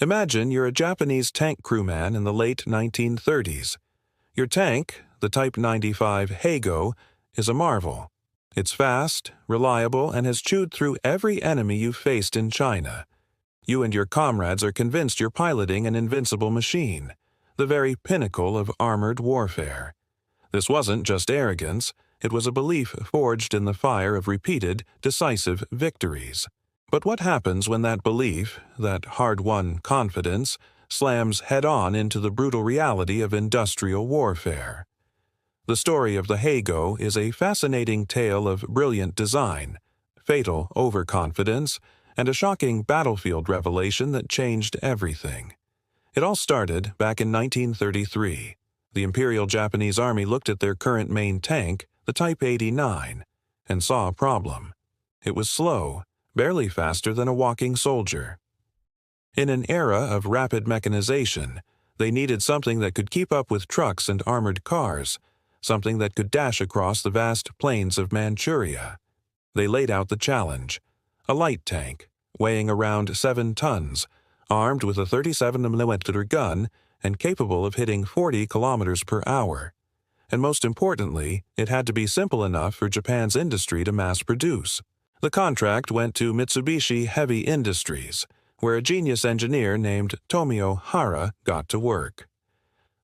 Imagine you're a Japanese tank crewman in the late 1930s. Your tank, the Type 95 Heigo, is a marvel. It's fast, reliable, and has chewed through every enemy you've faced in China. You and your comrades are convinced you're piloting an invincible machine, the very pinnacle of armored warfare. This wasn't just arrogance, it was a belief forged in the fire of repeated, decisive victories. But what happens when that belief, that hard-won confidence, slams head-on into the brutal reality of industrial warfare? The story of the Heigo is a fascinating tale of brilliant design, fatal overconfidence, and a shocking battlefield revelation that changed everything. It all started back in 1933. The Imperial Japanese Army looked at their current main tank, the Type 89, and saw a problem. It was slow, barely faster than a walking soldier. In an era of rapid mechanization, they needed something that could keep up with trucks and armored cars, something that could dash across the vast plains of Manchuria. They laid out the challenge: a light tank, weighing around 7 tons, armed with a 37mm gun and capable of hitting 40 kilometers per hour. And most importantly, it had to be simple enough for Japan's industry to mass produce. The contract went to Mitsubishi Heavy Industries, where a genius engineer named Tomio Hara got to work.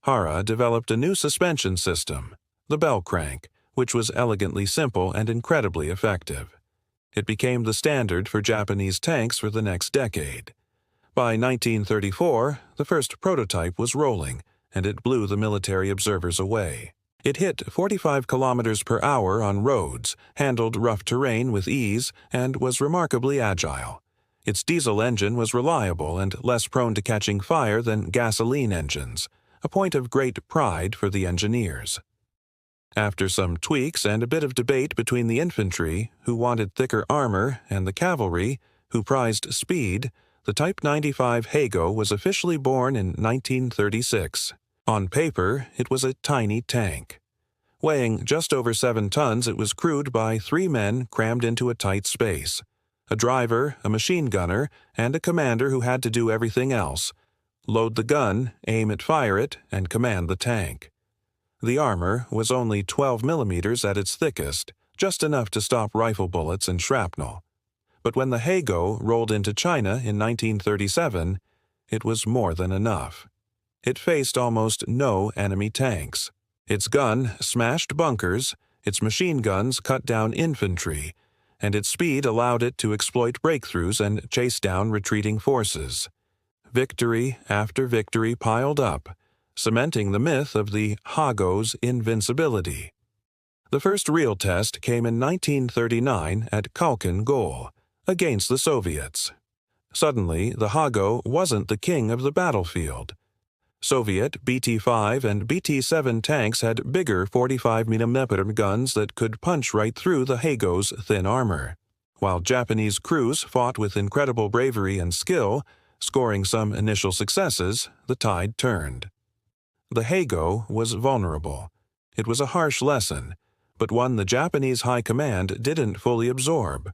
Hara developed a new suspension system, the bell crank, which was elegantly simple and incredibly effective. It became the standard for Japanese tanks for the next decade. By 1934, the first prototype was rolling, and it blew the military observers away. It hit 45 kilometers per hour on roads, handled rough terrain with ease, and was remarkably agile. Its diesel engine was reliable and less prone to catching fire than gasoline engines, a point of great pride for the engineers. After some tweaks and a bit of debate between the infantry, who wanted thicker armor, and the cavalry, who prized speed, the Type 95 Heigo was officially born in 1936. On paper, it was a tiny tank. Weighing just over 7 tons, it was crewed by 3 men crammed into a tight space: a driver, a machine gunner, and a commander who had to do everything else: load the gun, aim it, fire it, and command the tank. The armor was only 12 millimeters at its thickest, just enough to stop rifle bullets and shrapnel. But when the Heigo rolled into China in 1937, it was more than enough. It faced almost no enemy tanks. Its gun smashed bunkers, its machine guns cut down infantry, and its speed allowed it to exploit breakthroughs and chase down retreating forces. Victory after victory piled up, cementing the myth of the Heigo's invincibility. The first real test came in 1939 at Khalkhin Gol, against the Soviets. Suddenly, the Heigo wasn't the king of the battlefield. Soviet BT-5 and BT-7 tanks had bigger 45mm guns that could punch right through the Heigo's thin armor. While Japanese crews fought with incredible bravery and skill, scoring some initial successes, the tide turned. The Heigo was vulnerable. It was a harsh lesson, but one the Japanese High Command didn't fully absorb.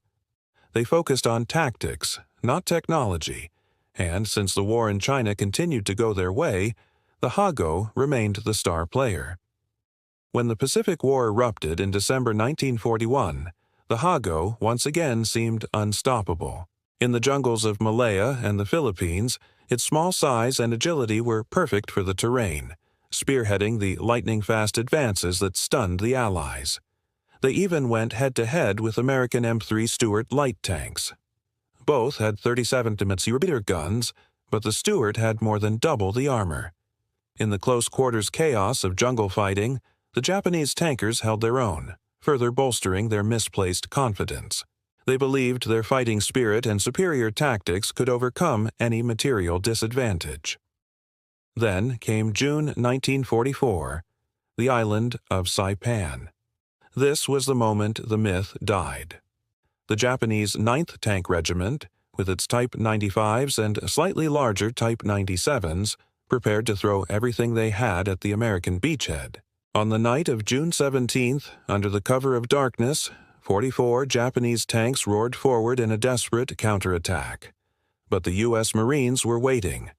They focused on tactics, not technology, and since the war in China continued to go their way, the Heigo remained the star player. When the Pacific War erupted in December 1941, the Heigo once again seemed unstoppable. In the jungles of Malaya and the Philippines, its small size and agility were perfect for the terrain, spearheading the lightning-fast advances that stunned the Allies. They even went head-to-head with American M3 Stuart light tanks. Both had 37mm guns, but the Stuart had more than double the armor. In the close-quarters chaos of jungle fighting, the Japanese tankers held their own, further bolstering their misplaced confidence. They believed their fighting spirit and superior tactics could overcome any material disadvantage. Then came June 1944, the island of Saipan. This was the moment the myth died. The Japanese 9th Tank Regiment, with its Type 95s and slightly larger Type 97s, prepared to throw everything they had at the American beachhead. On the night of June 17th, under the cover of darkness, 44 Japanese tanks roared forward in a desperate counterattack. But the U.S. Marines were waiting.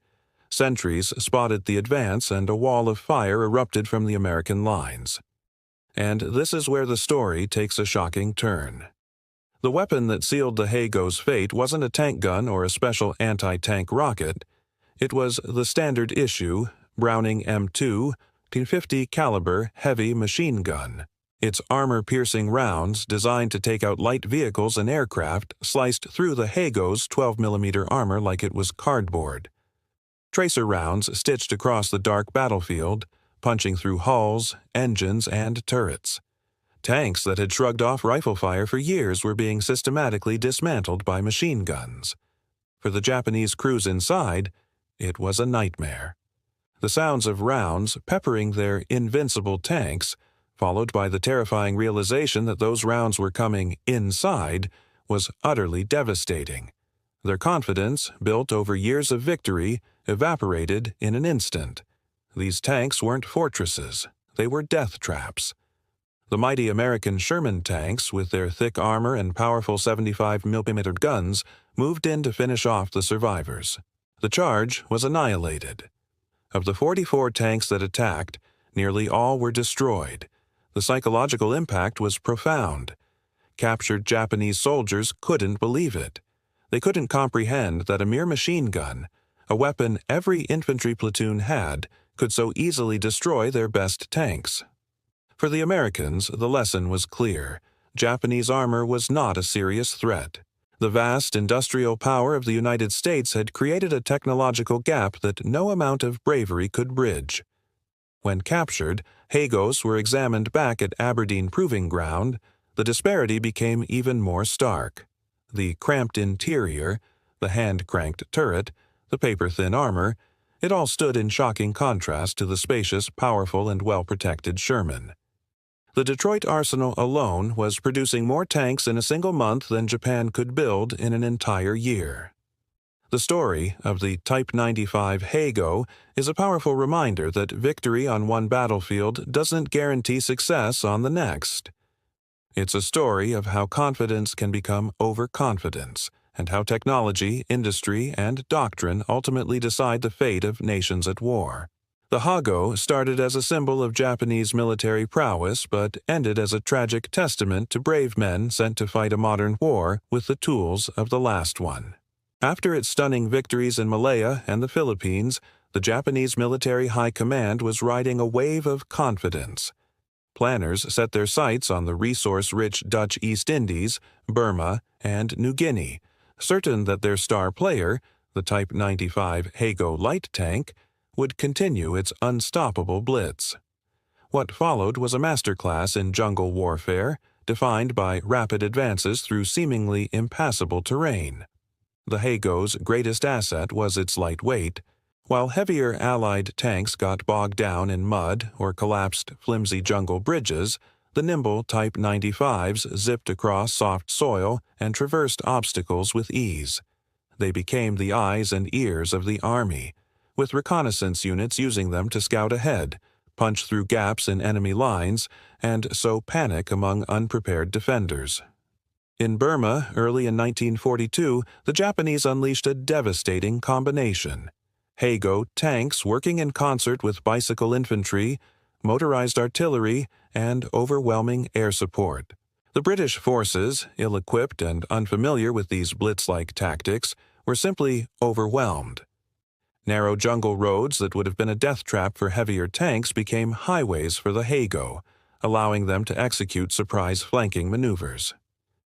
Sentries spotted the advance and a wall of fire erupted from the American lines. And this is where the story takes a shocking turn. The weapon that sealed the Hago's fate wasn't a tank gun or a special anti-tank rocket. It was the standard issue Browning M2 .50 caliber heavy machine gun. Its armor-piercing rounds, designed to take out light vehicles and aircraft, sliced through the Hago's 12mm armor like it was cardboard. Tracer rounds stitched across the dark battlefield, punching through hulls, engines, and turrets. Tanks that had shrugged off rifle fire for years were being systematically dismantled by machine guns. For the Japanese crews inside, it was a nightmare. The sounds of rounds peppering their invincible tanks, followed by the terrifying realization that those rounds were coming inside, was utterly devastating. Their confidence, built over years of victory, evaporated in an instant. These tanks weren't fortresses, they were death traps. The mighty American Sherman tanks, with their thick armor and powerful 75mm guns, moved in to finish off the survivors. The charge was annihilated. Of the 44 tanks that attacked, nearly all were destroyed. The psychological impact was profound. Captured Japanese soldiers couldn't believe it. They couldn't comprehend that a mere machine gun, a weapon every infantry platoon had, could so easily destroy their best tanks. For the Americans, the lesson was clear. Japanese armor was not a serious threat. The vast industrial power of the United States had created a technological gap that no amount of bravery could bridge. When captured, Hagos were examined back at Aberdeen Proving Ground. The disparity became even more stark. The cramped interior, the hand-cranked turret, the paper-thin armor, it all stood in shocking contrast to the spacious, powerful, and well-protected Sherman. The Detroit arsenal alone was producing more tanks in a single month than Japan could build in an entire year. The story of the Type 95 Hago is a powerful reminder that victory on one battlefield doesn't guarantee success on the next. It's a story of how confidence can become overconfidence, and how technology, industry, and doctrine ultimately decide the fate of nations at war. The Hago started as a symbol of Japanese military prowess but ended as a tragic testament to brave men sent to fight a modern war with the tools of the last one. After its stunning victories in Malaya and the Philippines, the Japanese military high command was riding a wave of confidence. Planners set their sights on the resource-rich Dutch East Indies, Burma, and New Guinea, certain that their star player, the Type 95 Hago light tank, would continue its unstoppable blitz. What followed was a masterclass in jungle warfare, defined by rapid advances through seemingly impassable terrain. The Hago's greatest asset was its light weight. While heavier Allied tanks got bogged down in mud or collapsed flimsy jungle bridges, the nimble Type 95s zipped across soft soil and traversed obstacles with ease. They became the eyes and ears of the Army, with reconnaissance units using them to scout ahead, punch through gaps in enemy lines, and sow panic among unprepared defenders. In Burma, early in 1942, the Japanese unleashed a devastating combination. Hago tanks working in concert with bicycle infantry, motorized artillery, and overwhelming air support. The British forces, ill-equipped and unfamiliar with these blitz-like tactics, were simply overwhelmed. Narrow jungle roads that would have been a death trap for heavier tanks became highways for the Hago, allowing them to execute surprise flanking maneuvers.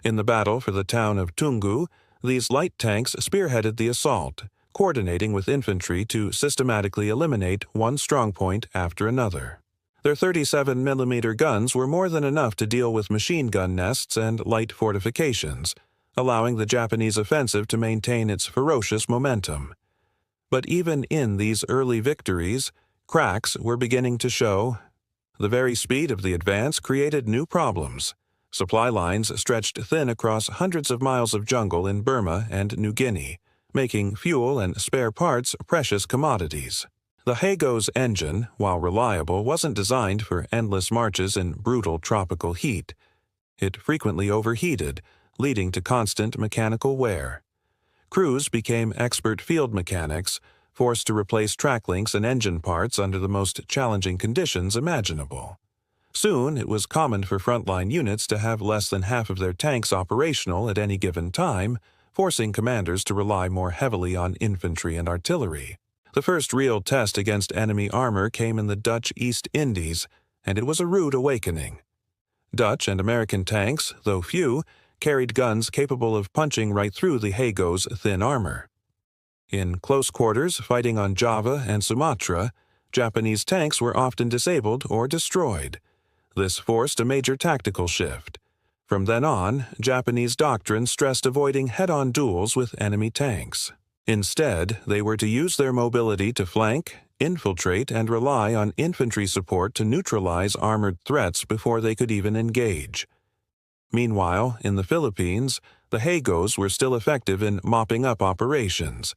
In the battle for the town of Tungu, these light tanks spearheaded the assault, coordinating with infantry to systematically eliminate one strongpoint after another. Their 37mm guns were more than enough to deal with machine gun nests and light fortifications, allowing the Japanese offensive to maintain its ferocious momentum. But even in these early victories, cracks were beginning to show. The very speed of the advance created new problems. Supply lines stretched thin across hundreds of miles of jungle in Burma and New Guinea, making fuel and spare parts precious commodities. The Hago's engine, while reliable, wasn't designed for endless marches in brutal tropical heat. It frequently overheated, leading to constant mechanical wear. Crews became expert field mechanics, forced to replace track links and engine parts under the most challenging conditions imaginable. Soon, it was common for frontline units to have less than half of their tanks operational at any given time, forcing commanders to rely more heavily on infantry and artillery. The first real test against enemy armor came in the Dutch East Indies, and it was a rude awakening. Dutch and American tanks, though few, carried guns capable of punching right through the Hago's thin armor. In close quarters, fighting on Java and Sumatra, Japanese tanks were often disabled or destroyed. This forced a major tactical shift. From then on, Japanese doctrine stressed avoiding head-on duels with enemy tanks. Instead, they were to use their mobility to flank, infiltrate, and rely on infantry support to neutralize armored threats before they could even engage. Meanwhile, in the Philippines, the Hagos were still effective in mopping up operations.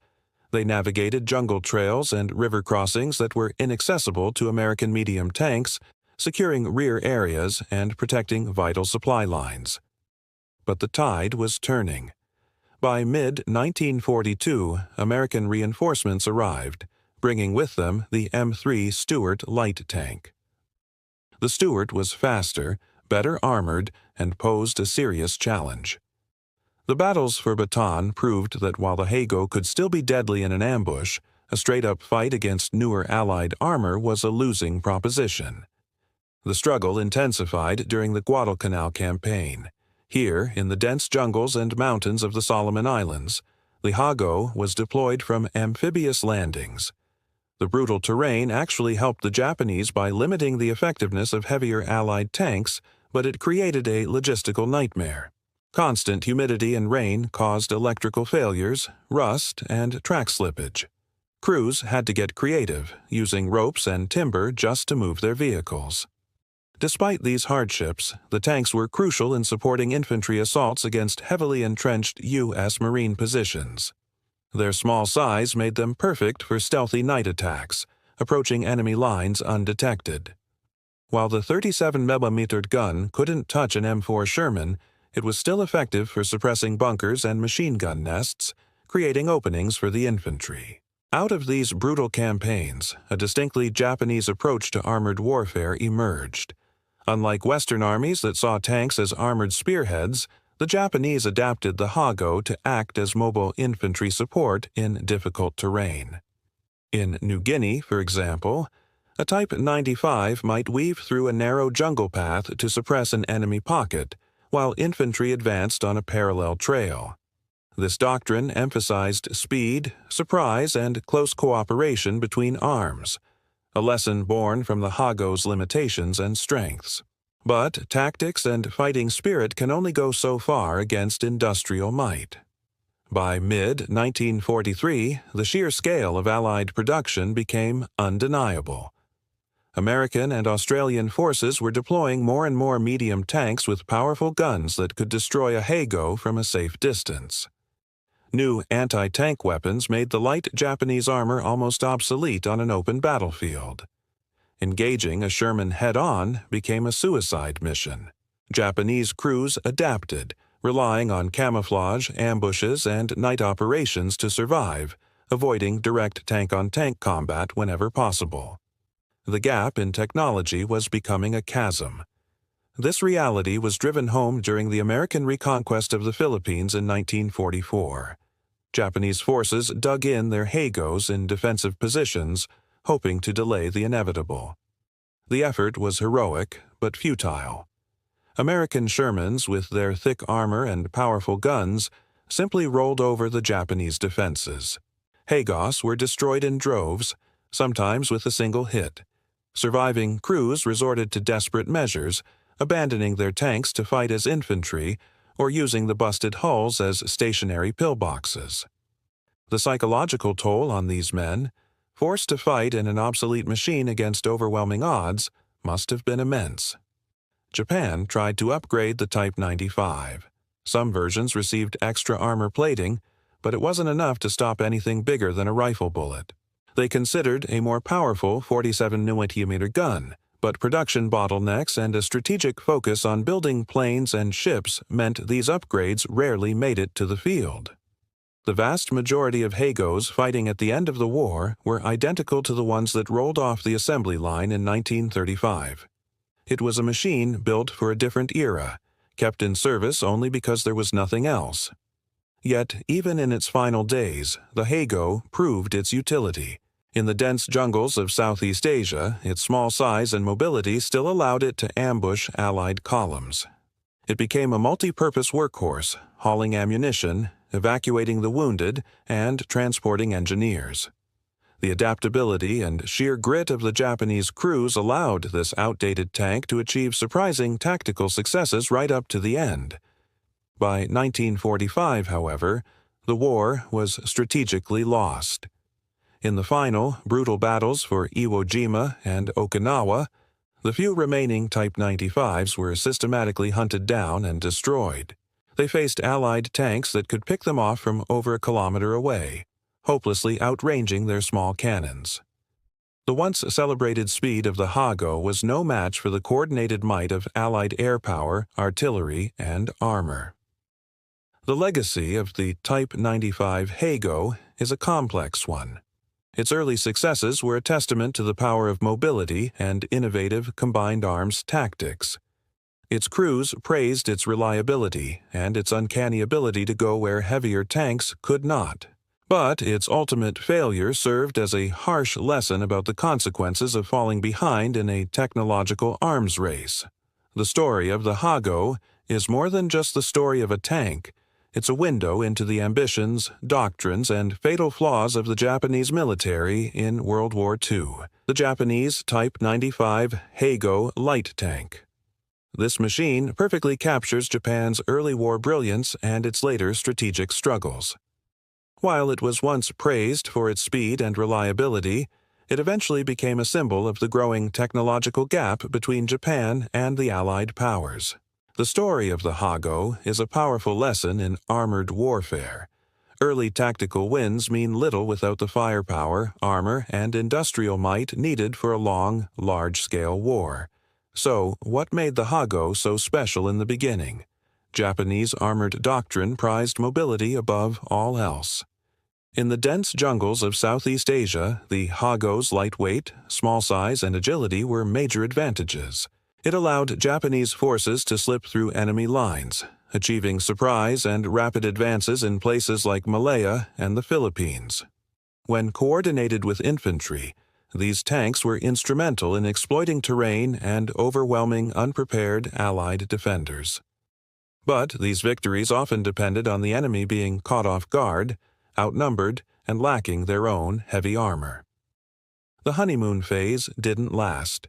They navigated jungle trails and river crossings that were inaccessible to American medium tanks, securing rear areas and protecting vital supply lines. But the tide was turning. By mid-1942, American reinforcements arrived, bringing with them the M3 Stuart light tank. The Stuart was faster, better armored, and posed a serious challenge. The battles for Bataan proved that while the Hago could still be deadly in an ambush, a straight-up fight against newer Allied armor was a losing proposition. The struggle intensified during the Guadalcanal campaign. Here, in the dense jungles and mountains of the Solomon Islands, the Hago was deployed from amphibious landings. The brutal terrain actually helped the Japanese by limiting the effectiveness of heavier Allied tanks, but it created a logistical nightmare. Constant humidity and rain caused electrical failures, rust, and track slippage. Crews had to get creative, using ropes and timber just to move their vehicles. Despite these hardships, the tanks were crucial in supporting infantry assaults against heavily entrenched U.S. Marine positions. Their small size made them perfect for stealthy night attacks, approaching enemy lines undetected. While the 37mm gun couldn't touch an M4 Sherman, it was still effective for suppressing bunkers and machine gun nests, creating openings for the infantry. Out of these brutal campaigns, a distinctly Japanese approach to armored warfare emerged. Unlike Western armies that saw tanks as armored spearheads, the Japanese adapted the Hago to act as mobile infantry support in difficult terrain. In New Guinea, for example, a Type 95 might weave through a narrow jungle path to suppress an enemy pocket, while infantry advanced on a parallel trail. This doctrine emphasized speed, surprise, and close cooperation between arms, a lesson born from the Hago's limitations and strengths. But tactics and fighting spirit can only go so far against industrial might. By mid-1943, the sheer scale of Allied production became undeniable. American and Australian forces were deploying more and more medium tanks with powerful guns that could destroy a Hago from a safe distance. New anti-tank weapons made the light Japanese armor almost obsolete on an open battlefield. Engaging a Sherman head-on became a suicide mission. Japanese crews adapted, relying on camouflage, ambushes, and night operations to survive, avoiding direct tank-on-tank combat whenever possible. The gap in technology was becoming a chasm. This reality was driven home during the American reconquest of the Philippines in 1944. Japanese forces dug in their Hagos in defensive positions, hoping to delay the inevitable. The effort was heroic, but futile. American Shermans, with their thick armor and powerful guns, simply rolled over the Japanese defenses. Hagos were destroyed in droves, sometimes with a single hit. Surviving crews resorted to desperate measures, abandoning their tanks to fight as infantry or using the busted hulls as stationary pillboxes. The psychological toll on these men, forced to fight in an obsolete machine against overwhelming odds, must have been immense. Japan tried to upgrade the Type 95. Some versions received extra armor plating, but it wasn't enough to stop anything bigger than a rifle bullet. They considered a more powerful 47mm gun, but production bottlenecks and a strategic focus on building planes and ships meant these upgrades rarely made it to the field. The vast majority of Hagos fighting at the end of the war were identical to the ones that rolled off the assembly line in 1935. It was a machine built for a different era, kept in service only because there was nothing else. Yet, even in its final days, the Hago proved its utility. In the dense jungles of Southeast Asia, its small size and mobility still allowed it to ambush Allied columns. It became a multi-purpose workhorse, hauling ammunition, evacuating the wounded, and transporting engineers. The adaptability and sheer grit of the Japanese crews allowed this outdated tank to achieve surprising tactical successes right up to the end. By 1945, however, the war was strategically lost. In the final, brutal battles for Iwo Jima and Okinawa, the few remaining Type 95s were systematically hunted down and destroyed. They faced Allied tanks that could pick them off from over a kilometer away, hopelessly outranging their small cannons. The once celebrated speed of the Hago was no match for the coordinated might of Allied air power, artillery, and armor. The legacy of the Type 95 Hago is a complex one. Its early successes were a testament to the power of mobility and innovative combined arms tactics. Its crews praised its reliability and its uncanny ability to go where heavier tanks could not. But its ultimate failure served as a harsh lesson about the consequences of falling behind in a technological arms race. The story of the Hago is more than just the story of a tank. It's a window into the ambitions, doctrines, and fatal flaws of the Japanese military in World War II, the Japanese Type 95 Hago light tank. This machine perfectly captures Japan's early war brilliance and its later strategic struggles. While it was once praised for its speed and reliability, it eventually became a symbol of the growing technological gap between Japan and the Allied powers. The story of the Hago is a powerful lesson in armored warfare. Early tactical wins mean little without the firepower, armor, and industrial might needed for a long, large-scale war. So, what made the Hago so special in the beginning? Japanese armored doctrine prized mobility above all else. In the dense jungles of Southeast Asia, the Hago's lightweight, small size, and agility were major advantages. It allowed Japanese forces to slip through enemy lines, achieving surprise and rapid advances in places like Malaya and the Philippines. When coordinated with infantry, these tanks were instrumental in exploiting terrain and overwhelming unprepared Allied defenders. But these victories often depended on the enemy being caught off guard, outnumbered, and lacking their own heavy armor. The honeymoon phase didn't last.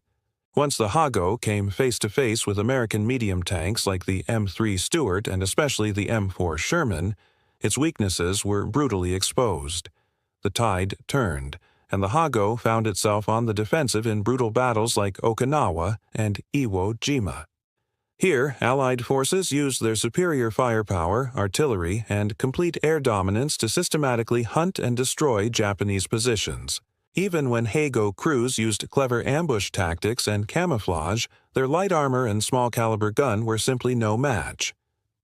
Once the Hago came face-to-face with American medium tanks like the M3 Stuart and especially the M4 Sherman, its weaknesses were brutally exposed. The tide turned, and the Hago found itself on the defensive in brutal battles like Okinawa and Iwo Jima. Here, Allied forces used their superior firepower, artillery, and complete air dominance to systematically hunt and destroy Japanese positions. Even when Hago crews used clever ambush tactics and camouflage, their light armor and small-caliber gun were simply no match.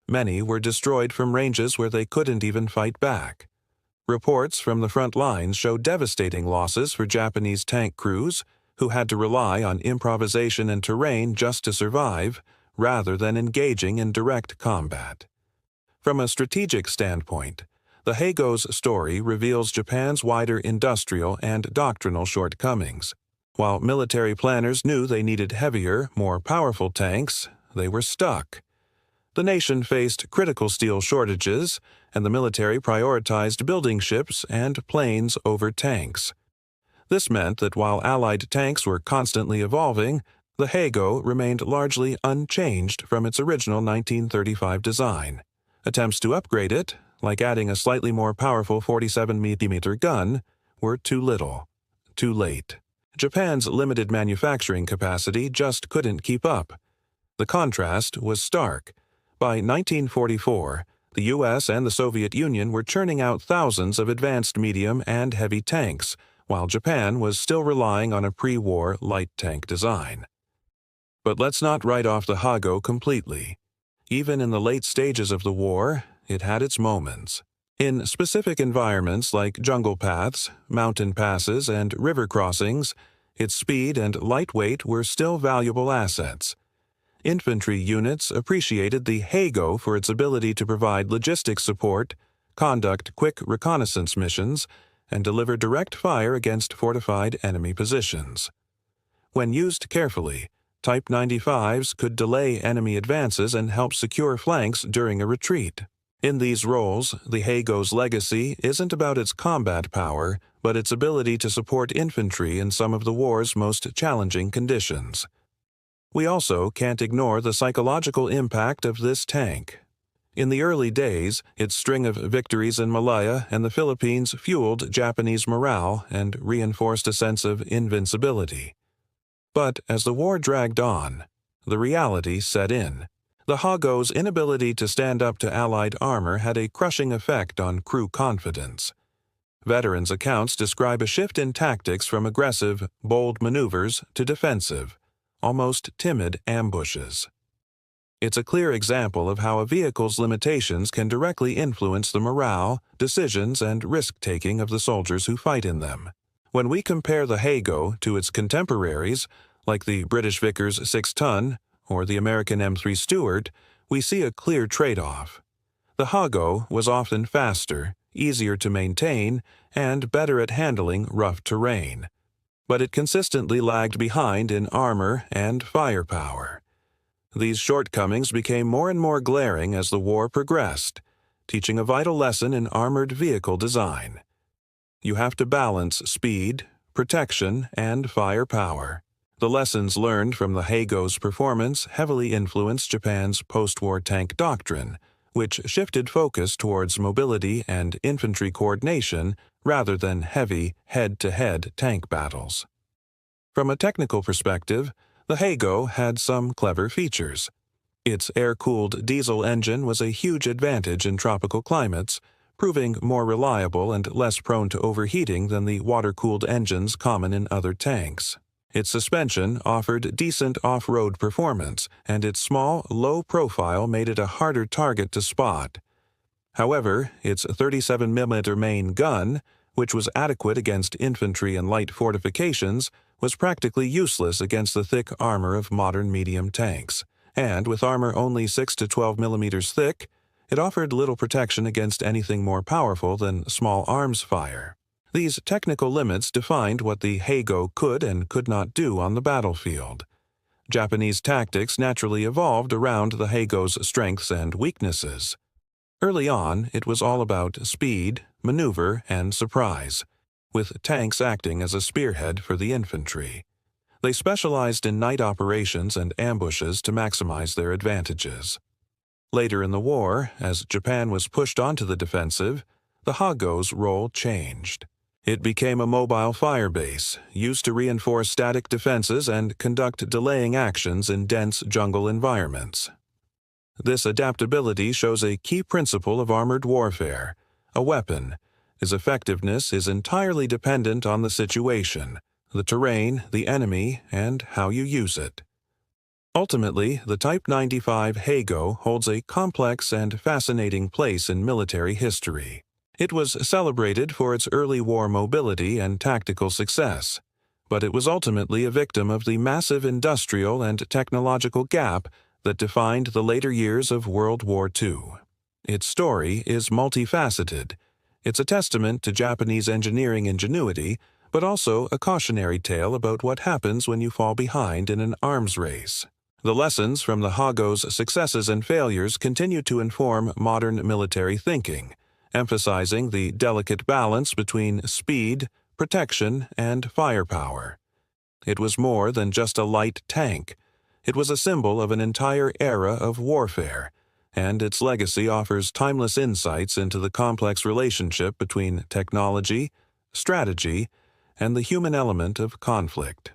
Many were destroyed from ranges where they couldn't even fight back. Reports from the front lines show devastating losses for Japanese tank crews, who had to rely on improvisation and terrain just to survive, rather than engaging in direct combat. From a strategic standpoint, the Hago's story reveals Japan's wider industrial and doctrinal shortcomings. While military planners knew they needed heavier, more powerful tanks, they were stuck. The nation faced critical steel shortages, and the military prioritized building ships and planes over tanks. This meant that while Allied tanks were constantly evolving, the Hago remained largely unchanged from its original 1935 design. Attempts to upgrade it, like adding a slightly more powerful 47mm gun, were too little, too late. Japan's limited manufacturing capacity just couldn't keep up. The contrast was stark. By 1944, the U.S. and the Soviet Union were churning out thousands of advanced medium and heavy tanks, while Japan was still relying on a pre-war light tank design. But let's not write off the Hago completely. Even in the late stages of the war, it had its moments. In specific environments like jungle paths, mountain passes, and river crossings, its speed and lightweight were still valuable assets. Infantry units appreciated the Hago for its ability to provide logistics support, conduct quick reconnaissance missions, and deliver direct fire against fortified enemy positions. When used carefully, Type 95s could delay enemy advances and help secure flanks during a retreat. In these roles, the Hago's legacy isn't about its combat power, but its ability to support infantry in some of the war's most challenging conditions. We also can't ignore the psychological impact of this tank. In the early days, its string of victories in Malaya and the Philippines fueled Japanese morale and reinforced a sense of invincibility. But as the war dragged on, the reality set in. The Hago's inability to stand up to Allied armor had a crushing effect on crew confidence. Veterans' accounts describe a shift in tactics from aggressive, bold maneuvers to defensive, almost timid ambushes. It's a clear example of how a vehicle's limitations can directly influence the morale, decisions, and risk-taking of the soldiers who fight in them. When we compare the Hago to its contemporaries, like the British Vickers 6-ton or the American M3 Stuart, we see a clear trade-off. The Hago was often faster, easier to maintain, and better at handling rough terrain. But it consistently lagged behind in armor and firepower. These shortcomings became more and more glaring as the war progressed, teaching a vital lesson in armored vehicle design. You have to balance speed, protection, and firepower. The lessons learned from the Hago's performance heavily influenced Japan's post-war tank doctrine, which shifted focus towards mobility and infantry coordination rather than heavy, head-to-head tank battles. From a technical perspective, the Hago had some clever features. Its air-cooled diesel engine was a huge advantage in tropical climates, proving more reliable and less prone to overheating than the water-cooled engines common in other tanks. Its suspension offered decent off-road performance, and its small, low profile made it a harder target to spot. However, its 37mm main gun, which was adequate against infantry and light fortifications, was practically useless against the thick armor of modern medium tanks, and with armor only 6 to 12mm thick, it offered little protection against anything more powerful than small arms fire. These technical limits defined what the Hago could and could not do on the battlefield. Japanese tactics naturally evolved around the Hago's strengths and weaknesses. Early on, it was all about speed, maneuver, and surprise, with tanks acting as a spearhead for the infantry. They specialized in night operations and ambushes to maximize their advantages. Later in the war, as Japan was pushed onto the defensive, the Hago's role changed. It became a mobile fire base, used to reinforce static defenses and conduct delaying actions in dense jungle environments. This adaptability shows a key principle of armored warfare. A weapon, its effectiveness is entirely dependent on the situation, the terrain, the enemy, and how you use it. Ultimately, the Type 95 Hago holds a complex and fascinating place in military history. It was celebrated for its early war mobility and tactical success, but it was ultimately a victim of the massive industrial and technological gap that defined the later years of World War II. Its story is multifaceted. It's a testament to Japanese engineering ingenuity, but also a cautionary tale about what happens when you fall behind in an arms race. The lessons from the Hago's successes and failures continue to inform modern military thinking, emphasizing the delicate balance between speed, protection, and firepower. It was more than just a light tank. It was a symbol of an entire era of warfare, and its legacy offers timeless insights into the complex relationship between technology, strategy, and the human element of conflict.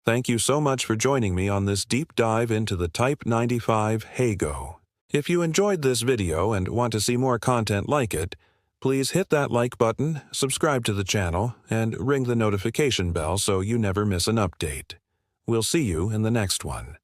Thank you so much for joining me on this deep dive into the Type 95 Hago. If you enjoyed this video and want to see more content like it, please hit that like button, subscribe to the channel, and ring the notification bell so you never miss an update. We'll see you in the next one.